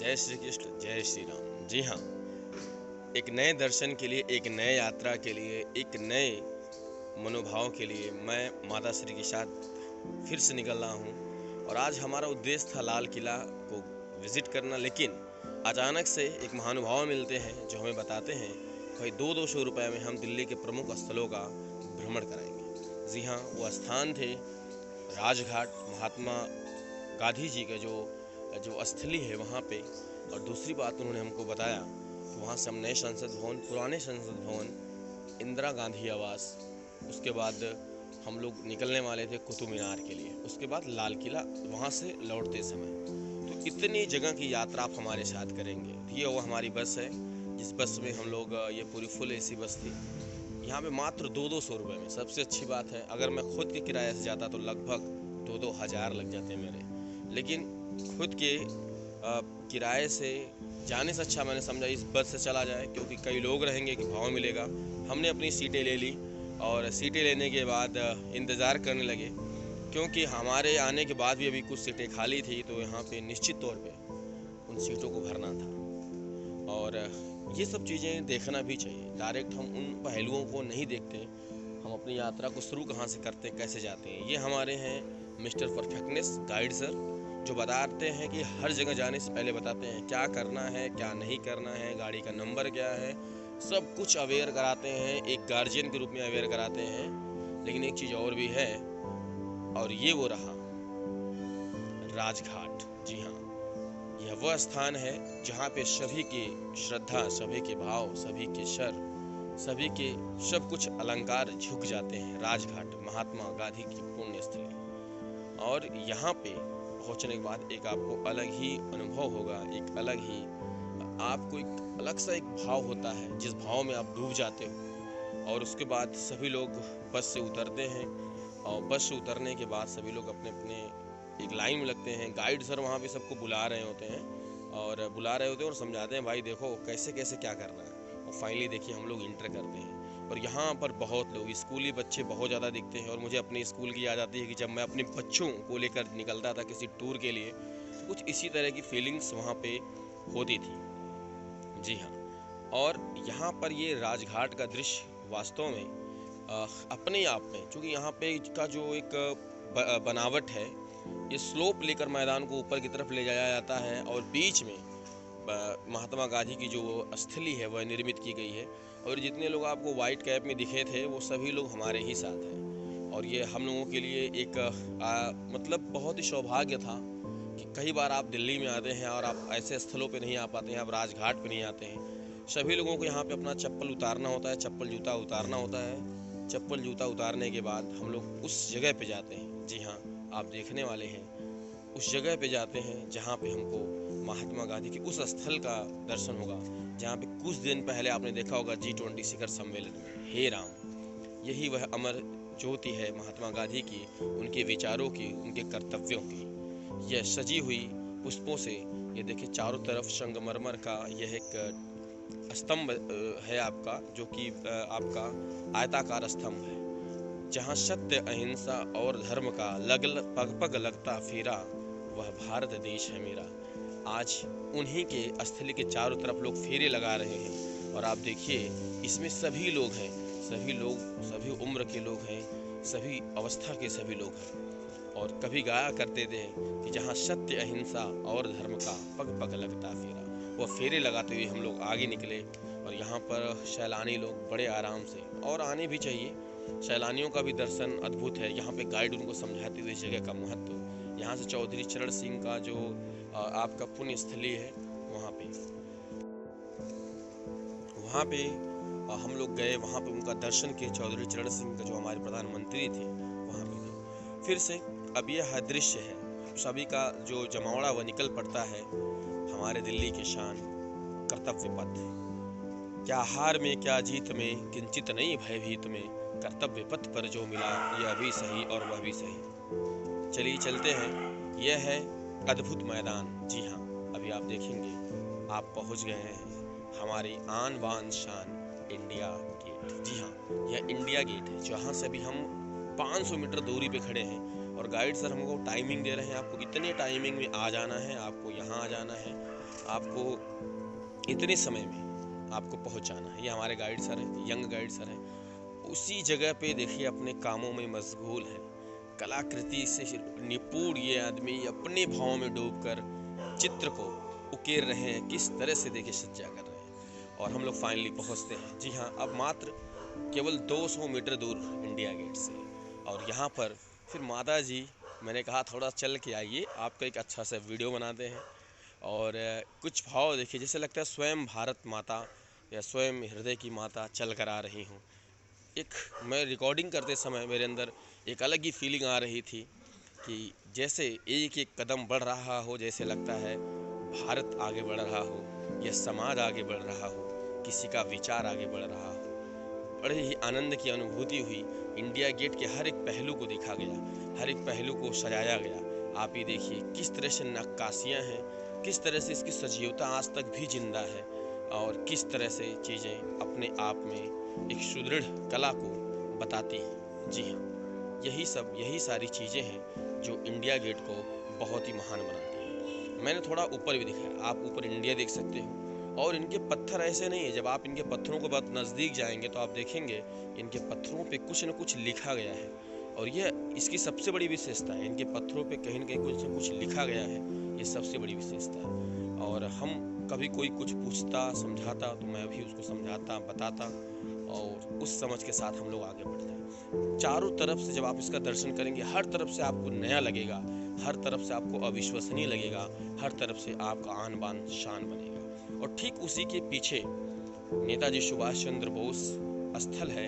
जय श्री कृष्ण, जय श्री राम। जी हाँ, एक नए दर्शन के लिए, एक नए यात्रा के लिए, एक नए मनोभाव के लिए मैं माता श्री के साथ फिर से निकल रहा हूँ। और आज हमारा उद्देश्य था लाल किला को विज़िट करना, लेकिन अचानक से एक महानुभाव मिलते हैं जो हमें बताते हैं भाई 200 रुपये में हम दिल्ली के प्रमुख स्थलों का भ्रमण कराएंगे। जी हाँ, वो स्थान थे राजघाट, महात्मा गांधी जी का जो स्थली है वहाँ पे। और दूसरी बात उन्होंने हमको बताया कि वहाँ से हम नए संसद भवन, पुराने संसद भवन, इंदिरा गांधी आवास, उसके बाद हम लोग निकलने वाले थे कुतुब मीनार के लिए, उसके बाद लाल किला, वहाँ से लौटते समय। तो इतनी जगह की यात्रा आप हमारे साथ करेंगे। ये वो हमारी बस है, जिस बस में हम लोग, ये पूरी फुल एसी बस थी। यहाँ पे मात्र 200 रुपये में। सबसे अच्छी बात है, अगर मैं खुद के किराए से जाता तो लगभग 2-2 हज़ार लग जाते मेरे, लेकिन खुद के किराए से जाने से अच्छा मैंने समझा इस बस से चला जाए, क्योंकि कई लोग रहेंगे कि भाव मिलेगा। हमने अपनी सीटें ले ली और सीटें लेने के बाद इंतज़ार करने लगे, क्योंकि हमारे आने के बाद भी अभी कुछ सीटें खाली थी, तो यहाँ पे निश्चित तौर पे उन सीटों को भरना था। और ये सब चीज़ें देखना भी चाहिए। डायरेक्ट हम उन पहलुओं को नहीं देखते, हम अपनी यात्रा को शुरू कहाँ से करते हैं, कैसे जाते हैं। ये हमारे हैं मिस्टर परफेक्टनेस गाइड सर, जो बताते हैं कि हर जगह जाने से पहले बताते हैं क्या करना है, क्या नहीं करना है, गाड़ी का नंबर क्या है, सब कुछ अवेयर कराते हैं, एक गार्जियन के रूप में अवेयर कराते हैं। लेकिन एक चीज़ और भी है, और ये वो रहा राजघाट। जी हाँ, यह वह स्थान है जहाँ पे सभी की श्रद्धा, सभी के भाव, सभी के सभी के सब कुछ अलंकार झुक जाते हैं। राजघाट महात्मा गांधी की पुण्य स्थली। और यहाँ पे पहुँचने के बाद एक आपको अलग ही अनुभव होगा, एक अलग ही आपको एक अलग सा एक भाव होता है, जिस भाव में आप डूब जाते हो। और उसके बाद सभी लोग बस से उतरते हैं, और बस से उतरने के बाद सभी लोग अपने अपने एक लाइन में लगते हैं। गाइड सर वहाँ पे सबको बुला रहे होते हैं और समझाते हैं भाई देखो कैसे कैसे क्या करना है। और फाइनली देखिए हम लोग इंटर करते हैं। और यहाँ पर बहुत लोग, स्कूली बच्चे बहुत ज़्यादा दिखते हैं। और मुझे अपने स्कूल की याद आती है कि जब मैं अपने बच्चों को लेकर निकलता था किसी टूर के लिए, कुछ इसी तरह की फीलिंग्स वहाँ पे होती थी। जी हाँ, और यहाँ पर ये राजघाट का दृश्य वास्तव में अपने आप में, चूँकि यहाँ पे का जो एक बनावट है, ये स्लोप लेकर मैदान को ऊपर की तरफ ले जाया जाता है, और बीच में महात्मा गांधी की जो स्थली है वह निर्मित की गई है। और जितने लोग आपको वाइट कैप में दिखे थे वो सभी लोग हमारे ही साथ हैं। और ये हम लोगों के लिए एक मतलब बहुत ही सौभाग्य था कि कई बार आप दिल्ली में आते हैं और आप ऐसे स्थलों पे नहीं आ पाते हैं, आप राजघाट पे नहीं आते हैं। सभी लोगों को यहाँ पे अपना चप्पल उतारना होता है, चप्पल जूता उतारना होता है। चप्पल जूता उतारने के बाद हम लोग उस जगह पे जाते हैं। जी हाँ, आप देखने वाले हैं, उस जगह पे जाते हैं जहाँ पे हमको महात्मा गांधी के उस स्थल का दर्शन होगा जहाँ पे कुछ दिन पहले आपने देखा होगा G20 शिखर सम्मेलन में, हे राम, यही वह अमर ज्योति है महात्मा गांधी की, उनके विचारों की, उनके कर्तव्यों की। यह सजी हुई पुष्पों से, ये देखिए चारों तरफ संगमरमर का यह एक स्तंभ है आपका, जो कि आपका आयताकार स्तंभ है, जहाँ सत्य, अहिंसा और धर्म का पग पग लगता फेरा, वह भारत देश है मेरा। आज उन्हीं के स्थली के चारों तरफ लोग फेरे लगा रहे हैं। और आप देखिए इसमें सभी लोग हैं, सभी लोग, सभी उम्र के लोग हैं, सभी अवस्था के सभी लोग हैं। और कभी गाया करते थे कि जहाँ सत्य, अहिंसा और धर्म का पग पग लगता फेरा, वह फेरे लगाते हुए हम लोग आगे निकले। और यहाँ पर सैलानी लोग बड़े आराम से, और आने भी चाहिए, सैलानियों का भी दर्शन अद्भुत है। यहाँ पे गाइड उनको समझाते हुए इस जगह का महत्व, यहाँ से चौधरी चरण सिंह का जो आपका पुण्य स्थली है वहाँ पे हम लोग गए, वहाँ पे उनका दर्शन किए। चौधरी चरण सिंह का जो हमारे प्रधानमंत्री थे वहाँ पे गए। फिर से अब यह दृश्य है, सभी का जो जमावड़ा वह निकल पड़ता है हमारे दिल्ली के शान कर्तव्य पथ। क्या हार में क्या जीत में, किंचित नहीं भयभीत में, कर्तव्य पथ पर जो मिला यह भी सही और वह भी सही। चलिए चलते हैं, यह है अद्भुत मैदान। जी हाँ, अभी आप देखेंगे आप पहुंच गए हैं हमारी आन बान शान इंडिया गेट। जी हाँ, यह इंडिया गेट है, जहाँ से अभी हम 500 मीटर दूरी पे खड़े हैं। और गाइड सर हमको टाइमिंग दे रहे हैं, आपको इतने टाइमिंग में आ जाना है, आपको यहाँ आ जाना है। आपको इतने समय में आपको पहुंचाना है। ये हमारे गाइड सर हैं, यंग गाइड सर हैं। उसी जगह पे देखिए अपने कामों में मशगूल है, कलाकृति से निपुण ये आदमी अपने भावों में डूबकर चित्र को उकेर रहे हैं। किस तरह से देखिए सज्जा कर रहे हैं और हम लोग फाइनली पहुंचते हैं। जी हाँ, अब मात्र केवल 200 मीटर दूर इंडिया गेट से। और यहाँ पर फिर माता जी, मैंने कहा थोड़ा चल के आइए, आपका एक अच्छा सा वीडियो बनाते हैं। और कुछ भाव देखिए, जैसे लगता है स्वयं भारत माता या स्वयं हृदय की माता चल कर आ रही हूँ। एक मैं रिकॉर्डिंग करते समय मेरे अंदर एक अलग ही फीलिंग आ रही थी कि जैसे एक एक कदम बढ़ रहा हो, जैसे लगता है भारत आगे बढ़ रहा हो या समाज आगे बढ़ रहा हो, किसी का विचार आगे बढ़ रहा हो। बड़े ही आनंद की अनुभूति हुई। इंडिया गेट के हर एक पहलू को देखा गया, हर एक पहलू को सजाया गया। आप ही देखिए किस तरह से नक्काशियाँ हैं, किस तरह से इसकी सजीवता आज तक भी जिंदा है और किस तरह से चीज़ें अपने आप में एक सुदृढ़ कला को बताती हैं। जी हाँ, यही सारी चीज़ें हैं जो इंडिया गेट को बहुत ही महान बनाती हैं। मैंने थोड़ा ऊपर भी दिखाया, आप ऊपर इंडिया देख सकते हो। और इनके पत्थर ऐसे नहीं है, जब आप इनके पत्थरों को बहुत नज़दीक जाएंगे तो आप देखेंगे इनके पत्थरों पे कुछ न कुछ लिखा गया है। और यह इसकी सबसे बड़ी विशेषता है, इनके पत्थरों पे कहीं न कहीं कुछ न कुछ लिखा गया है। ये सबसे बड़ी विशेषता है। और हम कभी कोई कुछ पूछता समझाता तो मैं भी उसको समझाता बताता और उस समझ के साथ हम लोग आगे बढ़ते हैं। चारों तरफ से जब आप इसका दर्शन करेंगे, हर तरफ से आपको नया लगेगा, हर तरफ से आपको अविश्वसनीय लगेगा, हर तरफ से आपका आन बान शान बनेगा। और ठीक उसी के पीछे नेताजी सुभाष चंद्र बोस स्थल है,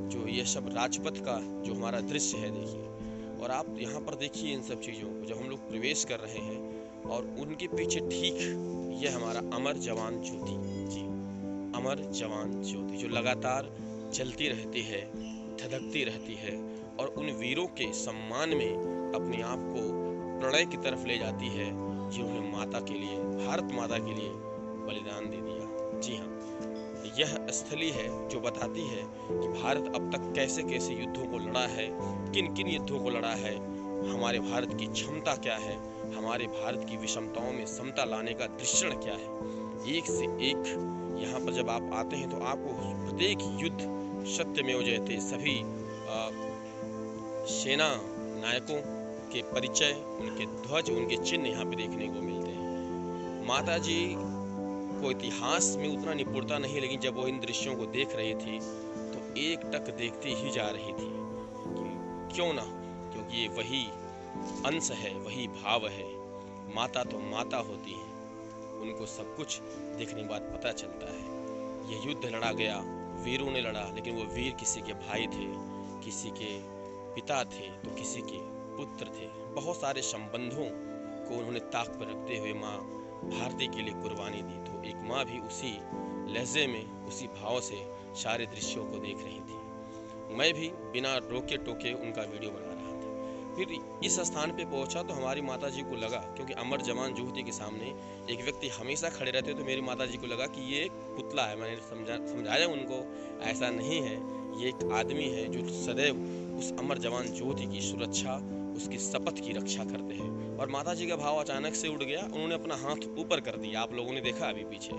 जो ये सब राजपथ का जो हमारा दृश्य है देखिए। और आप यहाँ पर देखिए इन सब चीज़ों को जब हम लोग प्रवेश कर रहे हैं और उनके पीछे ठीक यह हमारा अमर जवान ज्योति, जी अमर जवान ज्योति जो लगातार जलती रहती है, धधकती रहती है और उन वीरों के सम्मान में अपने आप को प्रणय की तरफ ले जाती है जिन्होंने माता के लिए, भारत माता के लिए बलिदान दे दिया। जी हाँ, यह स्थली है जो बताती है कि भारत अब तक कैसे कैसे युद्धों को लड़ा है, किन किन युद्धों को लड़ा है, हमारे भारत की क्षमता क्या है, हमारे भारत की विषमताओं में समता लाने का दृश्य क्या है। एक से एक यहाँ पर जब आप आते हैं तो आपको प्रत्येक युद्ध सत्यमेव जयते, सभी सेना नायकों के परिचय, उनके ध्वज, उनके चिन्ह यहाँ पे देखने को मिलते हैं। माता जी को इतिहास में उतना निपुणता नहीं, लेकिन जब वो इन दृश्यों को देख रही थी तो एक टक देखती ही जा रही थी कि क्यों ना, क्योंकि ये वही अंश है, वही भाव है। माता तो माता होती है, उनको सब कुछ देखने के बाद पता चलता है। ये युद्ध लड़ा गया, वीरों ने लड़ा, लेकिन वो वीर किसी के भाई थे, किसी के पिता थे तो किसी के पुत्र थे। बहुत सारे संबंधों को उन्होंने ताक पर रखते हुए माँ भारती के लिए कुर्बानी दी। तो एक माँ भी उसी लहजे में, उसी भाव से सारे दृश्यों को देख रही थी। मैं भी बिना रोके टोके उनका वीडियो बना रहा था। फिर इस स्थान पे पहुंचा तो हमारी माता जी को लगा, क्योंकि अमर जवान ज्योति के सामने एक व्यक्ति हमेशा खड़े रहते, तो मेरी माता जी को लगा कि ये एक पुतला है। मैंने समझाया उनको, ऐसा नहीं है, ये एक आदमी है जो सदैव उस अमर जवान ज्योति की सुरक्षा, उसकी शपथ की रक्षा करते हैं। और माता जी का भाव अचानक से उड़ गया, उन्होंने अपना हाथ ऊपर कर दिया। आप लोगों ने देखा अभी पीछे,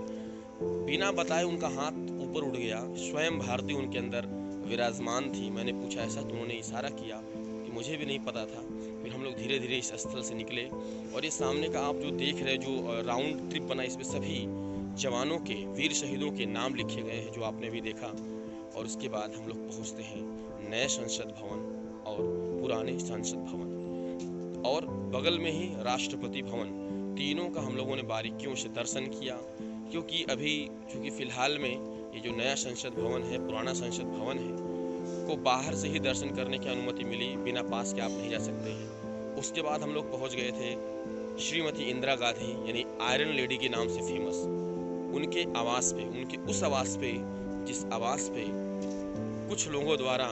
बिना बताए उनका हाथ ऊपर उड़ गया। स्वयं भारती उनके अंदर विराजमान थी। मैंने पूछा ऐसा, तो उन्होंने इशारा किया कि मुझे भी नहीं पता था। फिर हम लोग धीरे धीरे इस स्थल से निकले और ये सामने का आप जो देख रहे हैं, जो राउंड ट्रिप बना, इसमें सभी जवानों के, वीर शहीदों के नाम लिखे गए हैं, जो आपने भी देखा। और उसके बाद हम लोग पहुँचते हैं नए संसद भवन और पुराने संसद भवन, और बगल में ही राष्ट्रपति भवन। तीनों का हम लोगों ने बारीकियों से दर्शन किया, क्योंकि अभी चूँकि फ़िलहाल में ये जो नया संसद भवन है, पुराना संसद भवन है, को बाहर से ही दर्शन करने की अनुमति मिली, बिना पास के आप नहीं जा सकते हैं। उसके बाद हम लोग पहुंच गए थे श्रीमती इंदिरा गांधी, यानी आयरन लेडी के नाम से फेमस, उनके आवास पे, उनके उस आवास पे जिस आवास पे कुछ लोगों द्वारा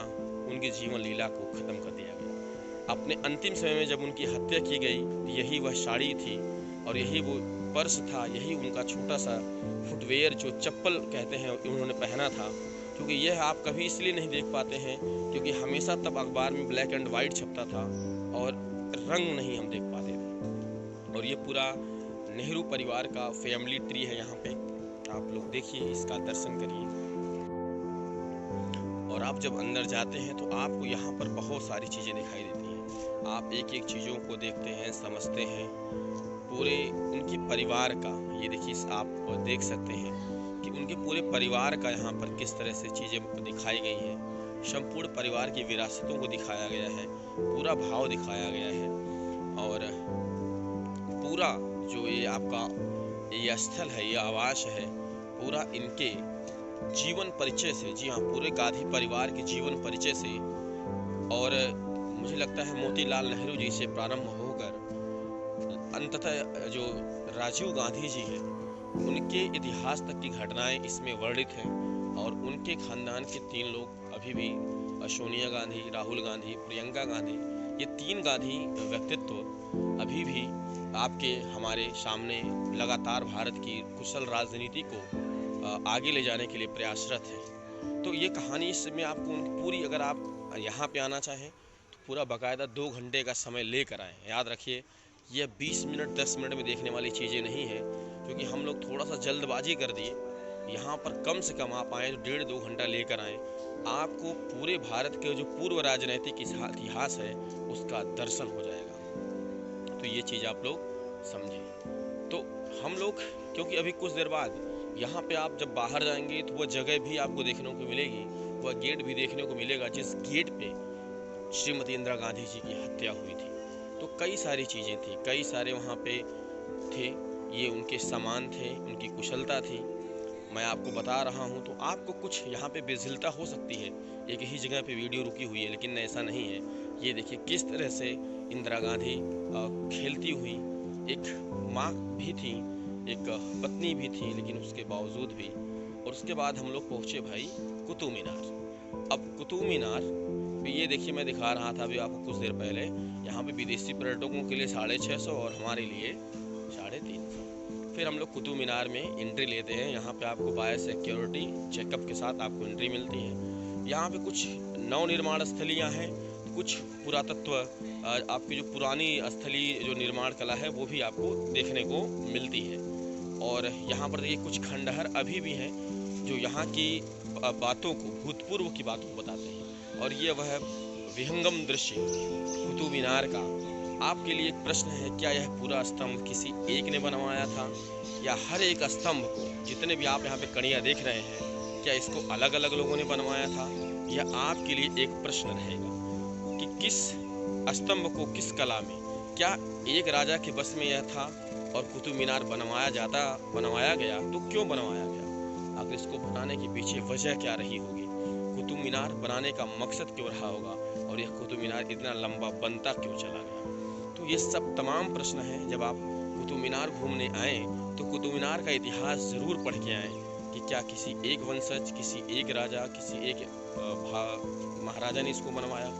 उनकी जीवन लीला को ख़त्म कर दिया गया। अपने अंतिम समय में जब उनकी हत्या की गई, यही वह साड़ी थी और यही वो पर्स था, यही उनका छोटा सा फुटवेयर, जो चप्पल कहते हैं, उन्होंने पहना था। क्योंकि यह आप कभी इसलिए नहीं देख पाते हैं क्योंकि हमेशा तब अखबार में ब्लैक एंड वाइट छपता था और रंग नहीं हम देख पाते थे। और ये पूरा नेहरू परिवार का फैमिली ट्री है यहाँ पे। आप लोग देखिए, इसका दर्शन करिए। और आप जब अंदर जाते हैं तो आपको यहाँ पर बहुत सारी चीज़ें दिखाई देती हैं। आप एक एक चीज़ों को देखते हैं, समझते हैं, पूरे उनके परिवार का। ये देखिए, आप देख सकते हैं कि उनके पूरे परिवार का यहाँ पर किस तरह से चीज़ें दिखाई गई हैं। संपूर्ण परिवार की विरासतों को दिखाया गया है, पूरा भाव दिखाया गया है। और पूरा जो ये आपका ये स्थल है, ये आवास है, पूरा इनके जीवन परिचय से, जी हाँ, पूरे गांधी परिवार के जीवन परिचय से, और मुझे लगता है मोतीलाल नेहरू जी से प्रारंभ होकर अंततः जो राजीव गांधी जी हैं, उनके इतिहास तक की घटनाएं इसमें वर्णित हैं। और उनके खानदान के 3 लोग अभी भी, सोनिया गांधी, राहुल गांधी, प्रियंका गांधी, ये 3 गांधी व्यक्तित्व अभी भी आपके हमारे सामने लगातार भारत की कुशल राजनीति को आगे ले जाने के लिए प्रयासरत है। तो ये कहानी इसमें आपको पूरी, अगर आप यहाँ पे आना चाहें तो पूरा बाकायदा 2 घंटे का समय लेकर आएँ। याद रखिए, यह 20 मिनट 10 मिनट में देखने वाली चीज़ें नहीं है, क्योंकि हम लोग थोड़ा सा जल्दबाजी कर दिए। यहाँ पर कम से कम आप आएँ तो 1.5-2 घंटा लेकर आएँ। आपको पूरे भारत के जो पूर्व राजनीतिक इतिहास है उसका दर्शन हो जाएगा। तो ये चीज़ आप लोग समझें। तो हम लोग, क्योंकि अभी कुछ देर बाद यहाँ पे आप जब बाहर जाएंगे तो वह जगह भी आपको देखने को मिलेगी, वह गेट भी देखने को मिलेगा जिस गेट पे श्रीमती इंदिरा गांधी जी की हत्या हुई थी। तो कई सारी चीज़ें थी, कई सारे वहाँ पे थे, ये उनके सामान थे, उनकी कुशलता थी। मैं आपको बता रहा हूँ तो आपको कुछ यहाँ पे बेझिलता हो सकती है, एक ही जगह पे वीडियो रुकी हुई है, लेकिन ऐसा नहीं है। ये देखिए किस तरह से इंदिरा गांधी खेलती हुई, एक माँ भी थी, एक पत्नी भी थी, लेकिन उसके बावजूद भी। और उसके बाद हम लोग पहुँचे भाई कुतुब मीनार। अब कुतुब मीनार ये देखिए, मैं दिखा रहा था अभी आपको कुछ देर पहले, यहाँ पे विदेशी पर्यटकों के लिए 650 और हमारे लिए 350। फिर हम लोग कुतुब मीनार में एंट्री लेते हैं। यहाँ पे आपको बायो सिक्योरिटी चेकअप के साथ आपको एंट्री मिलती है। यहाँ पे कुछ नवनिर्माण स्थलियाँ हैं, कुछ पुरातत्व, आपकी जो पुरानी स्थलीय जो निर्माण कला है वो भी आपको देखने को मिलती है। और यहाँ पर देखिए कुछ खंडहर अभी भी हैं जो यहाँ की बातों को, भूतपूर्व की बातों को बताते हैं। और ये वह विहंगम दृश्य कुतुब मीनार का। आपके लिए एक प्रश्न है, क्या यह पूरा स्तंभ किसी एक ने बनवाया था, या हर एक स्तंभ को, जितने भी आप यहाँ पे कड़ियाँ देख रहे हैं, क्या इसको अलग अलग लोगों ने बनवाया था? यह आपके लिए एक प्रश्न रहेगा कि किस स्तंभ को किस कला में, क्या एक राजा के बस में यह था और कुतुब मीनार बनवाया गया तो क्यों बनवाया गया? अगर इसको बनाने के पीछे वजह क्या रही होगी, कुतुब मीनार बनाने का मकसद क्यों रहा होगा, और यह कुतुब मीनार इतना लंबा बनता क्यों चला गया? तो ये सब तमाम प्रश्न हैं। जब आप कुतुब मीनार घूमने आएँ तो कुतुब मीनार का इतिहास ज़रूर पढ़ के आएँ कि क्या किसी एक वंशज, किसी एक राजा, किसी एक महाराजा ने इसको बनवाया।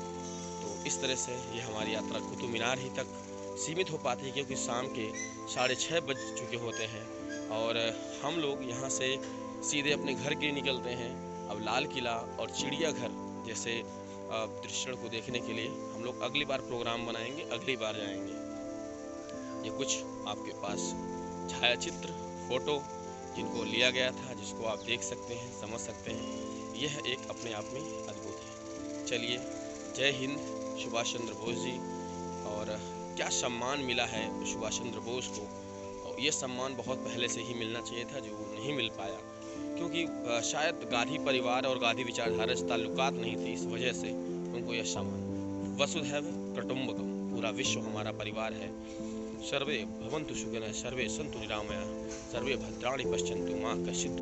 तो इस तरह से ये हमारी यात्रा कुतुब मीनार ही तक सीमित हो पाती है, क्योंकि शाम के 6:30 बज चुके होते हैं और हम लोग यहाँ से सीधे अपने घर के निकलते हैं। अब लाल किला और चिड़ियाघर जैसे दृश्यों को देखने के लिए हम लोग अगली बार प्रोग्राम बनाएंगे, अगली बार जाएंगे। ये कुछ आपके पास छायाचित्र, फोटो जिनको लिया गया था, जिसको आप देख सकते हैं, समझ सकते हैं। यह एक अपने आप में अद्भुत है। चलिए, जय हिंद, सुभाष चंद्र बोस जी। और क्या सम्मान मिला है सुभाष चंद्र बोस को, और ये सम्मान बहुत पहले से ही मिलना चाहिए था, जो नहीं मिल पाया, क्योंकि शायद गांधी परिवार और गांधी विचारधारा से ताल्लुकात नहीं थी, इस वजह से उनको यह सम्मान। वसुधैव कुटुंबकम, पूरा विश्व हमारा परिवार है। सर्वे भवन्तु सुखिनः, सर्वे सन्तु निरामयाः, सर्वे भद्राणि पश्यन्तु मा कश्चित्